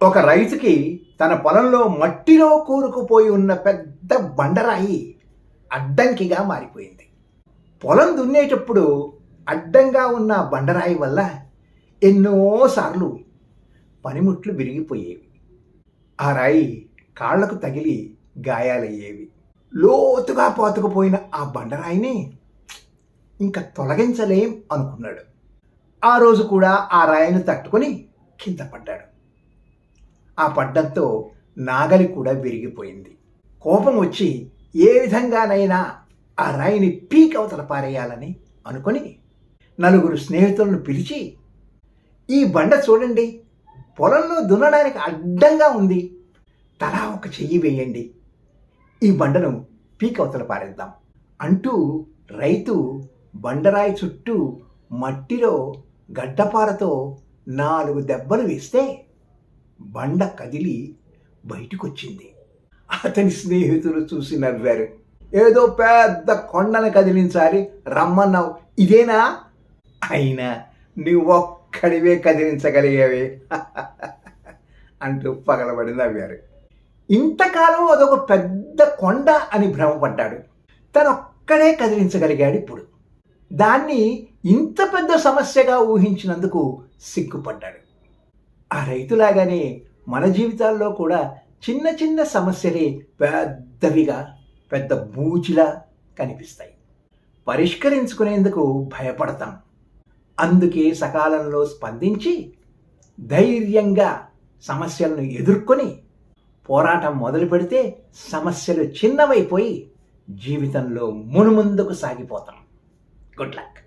ఒక రైతుకి తన పొలంలో మట్టిలో కూరుకుపోయి ఉన్న పెద్ద బండరాయి అడ్డంకిగా మారిపోయింది. పొలం దున్నేటప్పుడు అడ్డంగా ఉన్న బండరాయి వల్ల ఎన్నోసార్లు పనిముట్లు విరిగిపోయేవి. ఆ రాయి కాళ్లకు తగిలి గాయాలయ్యేవి. లోతుగా పాతుకుపోయిన ఆ బండరాయిని ఇంకా తొలగించలేం అనుకున్నాడు. ఆ రోజు కూడా ఆ రాయిని తట్టుకొని కింద పడ్డాడు. ఆ పడ్డంతో నాగలి కూడా విరిగిపోయింది. కోపం వచ్చి ఏ విధంగానైనా ఆ రాయిని పీక్ అవతల పారేయాలని అనుకొని నలుగురు స్నేహితులను పిలిచి, ఈ బండ చూడండి, పొలంలో దున్నడానికి అడ్డంగా ఉంది, తలా ఒక చెయ్యి వేయండి, ఈ బండను పీక్ అవతల పారేద్దాం అంటూ రైతు బండరాయి చుట్టూ మట్టిలో గడ్డపారతో 4 దెబ్బలు వేస్తే బండ కదిలి బయటకొచ్చింది. అతని స్నేహితులు చూసి నవ్వారు. ఏదో పెద్ద కొండను కదిలించాలి రమ్మన్నావు, ఇదేనా? అయినా నువ్వు ఒక్కడివే కదిలించగలిగేవే అంటూ పగలబడి నవ్వారు. ఇంతకాలం అదొక పెద్ద కొండ అని భ్రమపడ్డాడు. తనొక్కడే కదిలించగలిగాడు. ఇప్పుడు దాన్ని ఇంత పెద్ద సమస్యగా ఊహించినందుకు సిగ్గుపడ్డాడు. ఆ రైతులాగానే మన జీవితాల్లో కూడా చిన్న చిన్న సమస్యలే పెద్దవిగా, పెద్ద బూచిలా కనిపిస్తాయి. పరిష్కరించుకునేందుకు భయపడతాం. అందుకే సకాలంలో స్పందించి ధైర్యంగా సమస్యలను ఎదుర్కొని పోరాటం మొదలు పెడితే సమస్యలు చిన్నవైపోయి జీవితంలో మునుముందుకు సాగిపోతాం. Good luck.